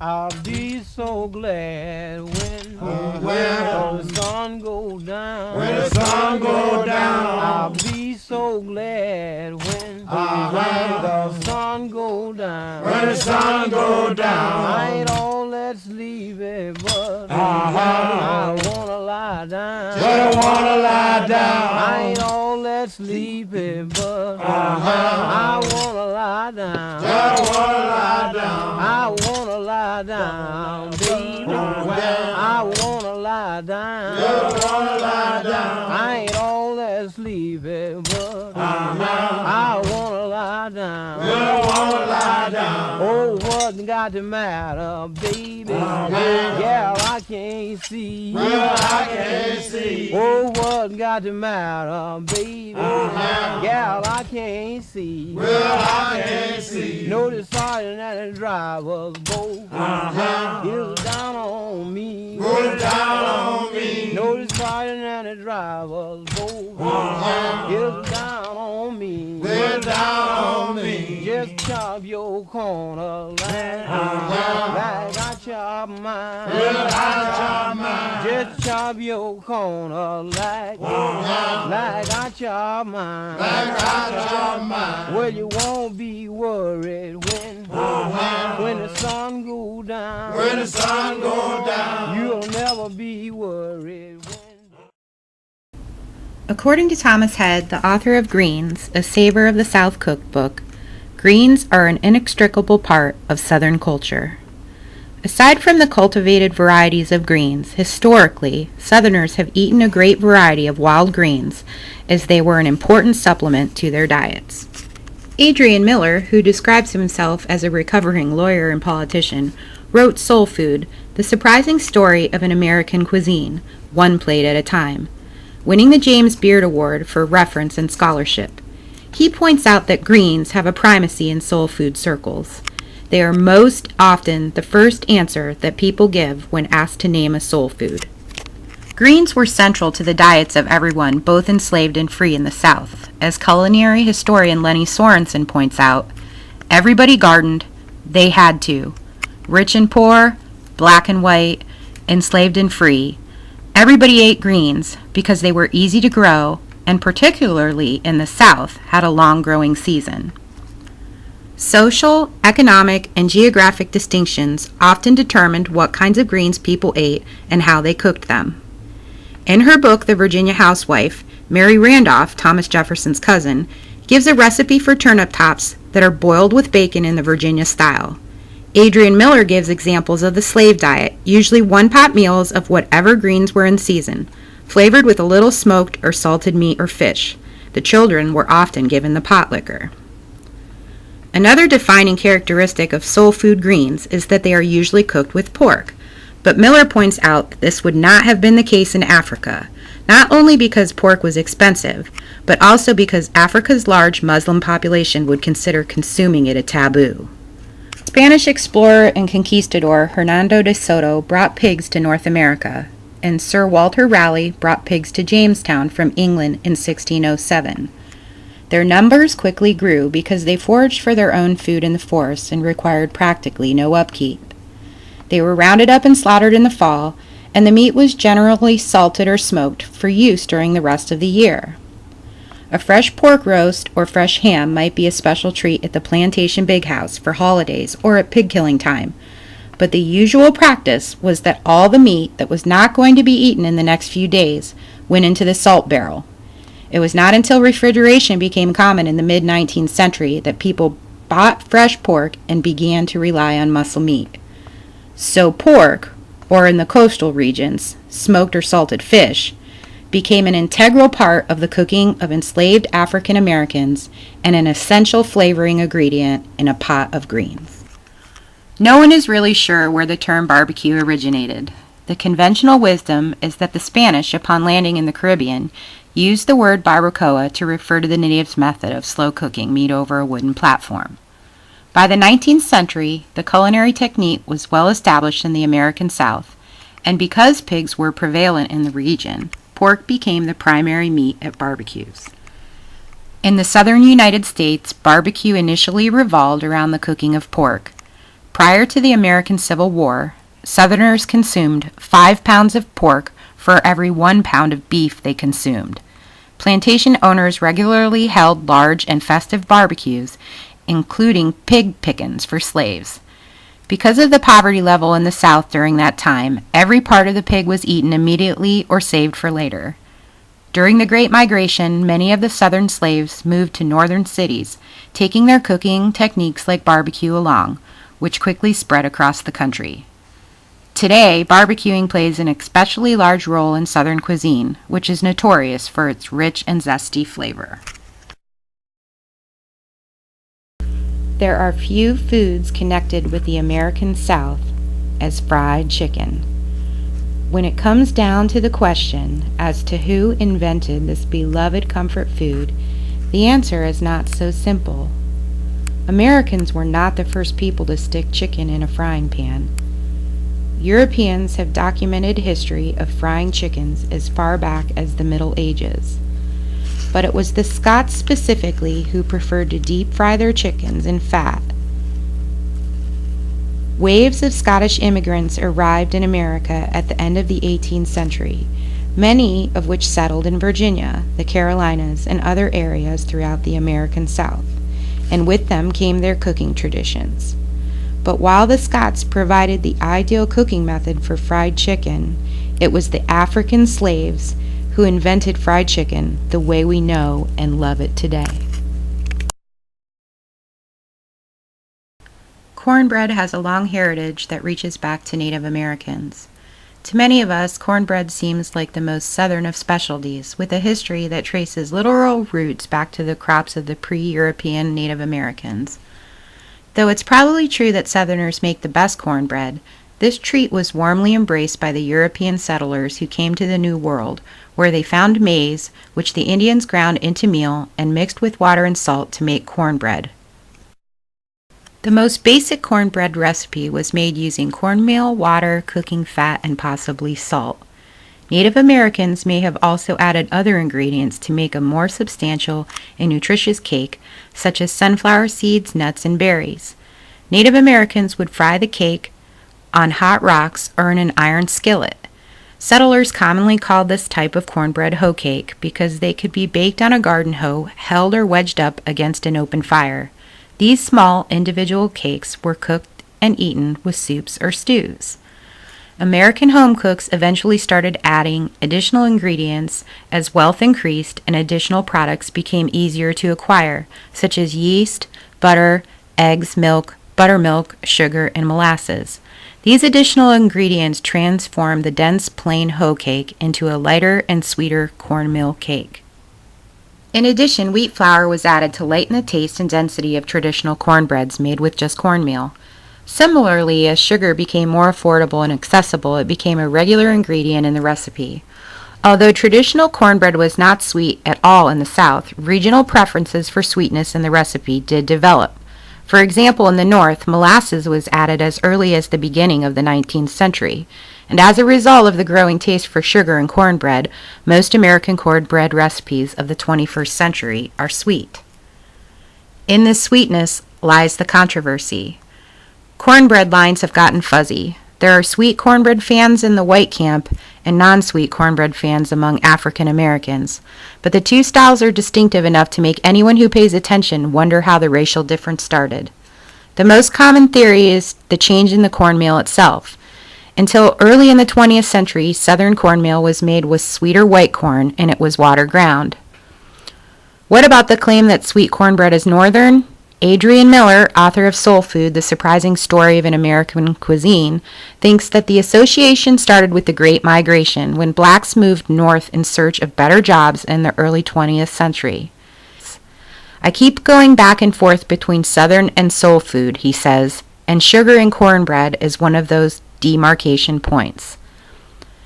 I'll be so glad when the sun goes down. When the sun go down. I'll be so glad when the sun go down. When the sun go down. I ain't all that sleepy, but I wanna lie down. Just wanna lie down. I ain't all that sleepy, but I wanna lie down. Just wanna lie down. I wanna lie down, baby. I wanna lie down. Just wanna lie down. I ain't all that sleepy, but I wanna lie down. Just wanna lie down. Oh, what got the matter, baby? Yeah, I can't see. Well, I can't see. Oh, what got the matter, baby? Yeah, I can't see. Well, I can't see. No, the sergeant and the driver's both is down on me. Put down on me. No, the sergeant and the driver's both is down on me. They're down on me. Just chop your corner like I chop mine. Well, I chop mine. Just chop your corner like I chop mine. Like I chop mine. Well, you won't be worried when the sun go down. When the sun go down. You'll never be worried when. According to Thomas Head, the author of Greens, A Savor of the South Cookbook, greens are an inextricable part of Southern culture. Aside from the cultivated varieties of greens, historically, Southerners have eaten a great variety of wild greens as they were an important supplement to their diets. Adrian Miller, who describes himself as a recovering lawyer and politician, wrote Soul Food, the surprising story of an American cuisine, one plate at a time, winning the James Beard Award for reference and scholarship. He points out that greens have a primacy in soul food circles. They are most often the first answer that people give when asked to name a soul food. Greens were central to the diets of everyone, both enslaved and free in the South. As culinary historian Lenny Sorensen points out, everybody gardened, they had to. Rich and poor, black and white, enslaved and free. Everybody ate greens because they were easy to grow, and particularly in the South, had a long growing season. Social, economic, and geographic distinctions often determined what kinds of greens people ate and how they cooked them. In her book, The Virginia Housewife, Mary Randolph, Thomas Jefferson's cousin, gives a recipe for turnip tops that are boiled with bacon in the Virginia style. Adrian Miller gives examples of the slave diet, usually one-pot meals of whatever greens were in season, flavored with a little smoked or salted meat or fish. The children were often given the pot liquor. Another defining characteristic of soul food greens is that they are usually cooked with pork, but Miller points out that this would not have been the case in Africa, not only because pork was expensive, but also because Africa's large Muslim population would consider consuming it a taboo. Spanish explorer and conquistador Hernando de Soto brought pigs to North America, and Sir Walter Raleigh brought pigs to Jamestown from England in 1607. Their numbers quickly grew because they foraged for their own food in the forest and required practically no upkeep. They were rounded up and slaughtered in the fall, and the meat was generally salted or smoked for use during the rest of the year. A fresh pork roast or fresh ham might be a special treat at the plantation big house for holidays or at pig killing time, but the usual practice was that all the meat that was not going to be eaten in the next few days went into the salt barrel. It was not until refrigeration became common in the mid-19th century that people bought fresh pork and began to rely on muscle meat. So pork, or in the coastal regions, smoked or salted fish, became an integral part of the cooking of enslaved African Americans and an essential flavoring ingredient in a pot of greens. No one is really sure where the term barbecue originated. The conventional wisdom is that the Spanish, upon landing in the Caribbean, used the word barbacoa to refer to the natives' method of slow cooking meat over a wooden platform. By the 19th century, the culinary technique was well established in the American South, and because pigs were prevalent in the region, pork became the primary meat at barbecues. In the southern United States, barbecue initially revolved around the cooking of pork. Prior to the American Civil War, Southerners consumed 5 pounds of pork for every 1 pound of beef they consumed. Plantation owners regularly held large and festive barbecues, including pig pickings for slaves. Because of the poverty level in the South during that time, every part of the pig was eaten immediately or saved for later. During the Great Migration, many of the Southern slaves moved to northern cities, taking their cooking techniques like barbecue along, which quickly spread across the country. Today, barbecuing plays an especially large role in Southern cuisine, which is notorious for its rich and zesty flavor. There are few foods connected with the American South as fried chicken. When it comes down to the question as to who invented this beloved comfort food, the answer is not so simple. Americans were not the first people to stick chicken in a frying pan. Europeans have documented history of frying chickens as far back as the Middle Ages. But it was the Scots specifically who preferred to deep fry their chickens in fat. Waves of Scottish immigrants arrived in America at the end of the 18th century, many of which settled in Virginia, the Carolinas, and other areas throughout the American South, and with them came their cooking traditions. But while the Scots provided the ideal cooking method for fried chicken, it was the African slaves who invented fried chicken the way we know and love it today. Cornbread has a long heritage that reaches back to Native Americans. To many of us, cornbread seems like the most southern of specialties, with a history that traces literal roots back to the crops of the pre-European Native Americans. Though it's probably true that Southerners make the best cornbread, this treat was warmly embraced by the European settlers who came to the New World, where they found maize, which the Indians ground into meal and mixed with water and salt to make cornbread. The most basic cornbread recipe was made using cornmeal, water, cooking fat, and possibly salt. Native Americans may have also added other ingredients to make a more substantial and nutritious cake, such as sunflower seeds, nuts, and berries. Native Americans would fry the cake on hot rocks or in an iron skillet. Settlers commonly called this type of cornbread hoe cake because they could be baked on a garden hoe held or wedged up against an open fire. These small individual cakes were cooked and eaten with soups or stews. American home cooks eventually started adding additional ingredients as wealth increased and additional products became easier to acquire, such as yeast, butter, eggs, milk, buttermilk, sugar, and molasses. These additional ingredients transformed the dense plain hoe cake into a lighter and sweeter cornmeal cake. In addition, wheat flour was added to lighten the taste and density of traditional cornbreads made with just cornmeal. Similarly, as sugar became more affordable and accessible, it became a regular ingredient in the recipe. Although traditional cornbread was not sweet at all in the South, regional preferences for sweetness in the recipe did develop. For example, in the North, molasses was added as early as the beginning of the 19th century, and as a result of the growing taste for sugar in cornbread, most American cornbread recipes of the 21st century are sweet. In this sweetness lies the controversy. Cornbread lines have gotten fuzzy. There are sweet cornbread fans in the white camp and non-sweet cornbread fans among African Americans, but the two styles are distinctive enough to make anyone who pays attention wonder how the racial difference started. The most common theory is the change in the cornmeal itself. Until early in the 20th century, Southern cornmeal was made with sweeter white corn and it was water ground. What about the claim that sweet cornbread is Northern? Adrian Miller, author of Soul Food, The Surprising Story of an American Cuisine, thinks that the association started with the Great Migration, when blacks moved north in search of better jobs in the early 20th century. I keep going back and forth between Southern and soul food, he says, and sugar and cornbread is one of those demarcation points.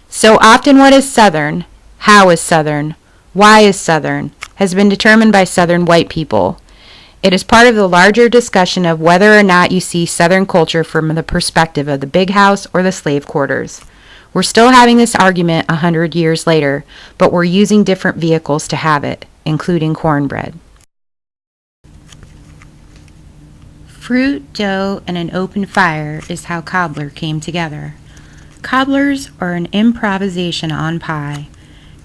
So often what is Southern, how is Southern, why is Southern, has been determined by Southern white people. It is part of the larger discussion of whether or not you see Southern culture from the perspective of the big house or the slave quarters. We're still having this argument 100 years later, but we're using different vehicles to have it, including cornbread. Fruit, dough, and an open fire is how cobbler came together. Cobblers are an improvisation on pie.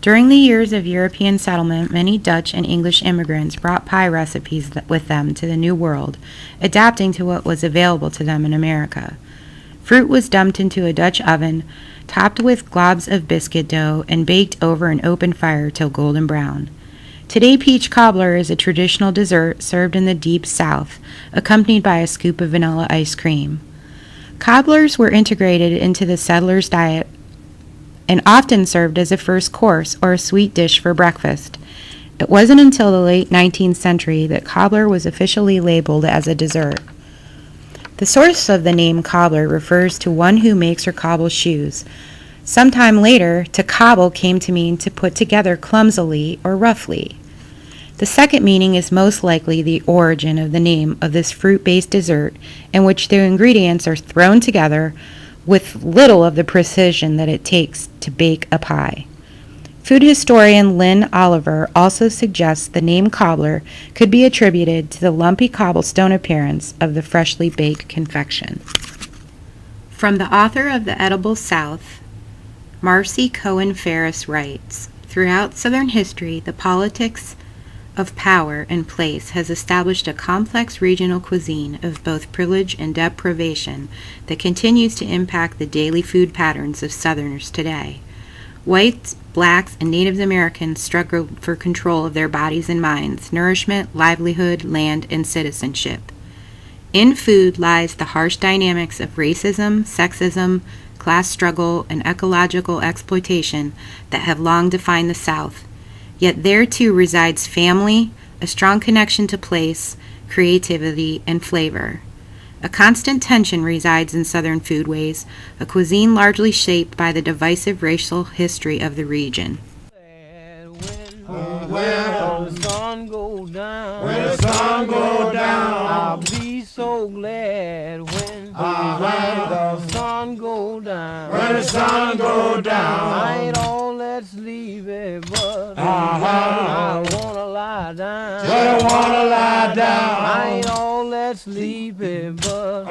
During the years of European settlement, many Dutch and English immigrants brought pie recipes with them to the New World, adapting to what was available to them in America. Fruit was dumped into a Dutch oven, topped with globs of biscuit dough, and baked over an open fire till golden brown. Today, peach cobbler is a traditional dessert served in the deep South, accompanied by a scoop of vanilla ice cream. Cobblers were integrated into the settlers' diet and often served as a first course or a sweet dish for breakfast. It wasn't until the late 19th century that cobbler was officially labeled as a dessert. The source of the name cobbler refers to one who makes or cobbles shoes. Sometime later, to cobble came to mean to put together clumsily or roughly. The second meaning is most likely the origin of the name of this fruit-based dessert, in which the ingredients are thrown together with little of the precision that it takes to bake a pie. Food historian Lynn Oliver also suggests the name cobbler could be attributed to the lumpy cobblestone appearance of the freshly baked confection. From the author of The Edible South, Marcy Cohen Ferris writes, "Throughout Southern history, the politics of power and place has established a complex regional cuisine of both privilege and deprivation that continues to impact the daily food patterns of Southerners today. Whites, blacks, and Native Americans struggled for control of their bodies and minds, nourishment, livelihood, land, and citizenship. In food lies the harsh dynamics of racism, sexism, class struggle, and ecological exploitation that have long defined the South. Yet there too resides family, a strong connection to place, creativity, and flavor. A constant tension resides in Southern foodways, a cuisine largely shaped by the divisive racial history of the region." When the sun goes down, the sun go down, I'll be so glad when the sun go down. when the sun go down, I ain't all that sleepy, but I wanna lie down. I wanna lie down. I ain't all that sleepy, but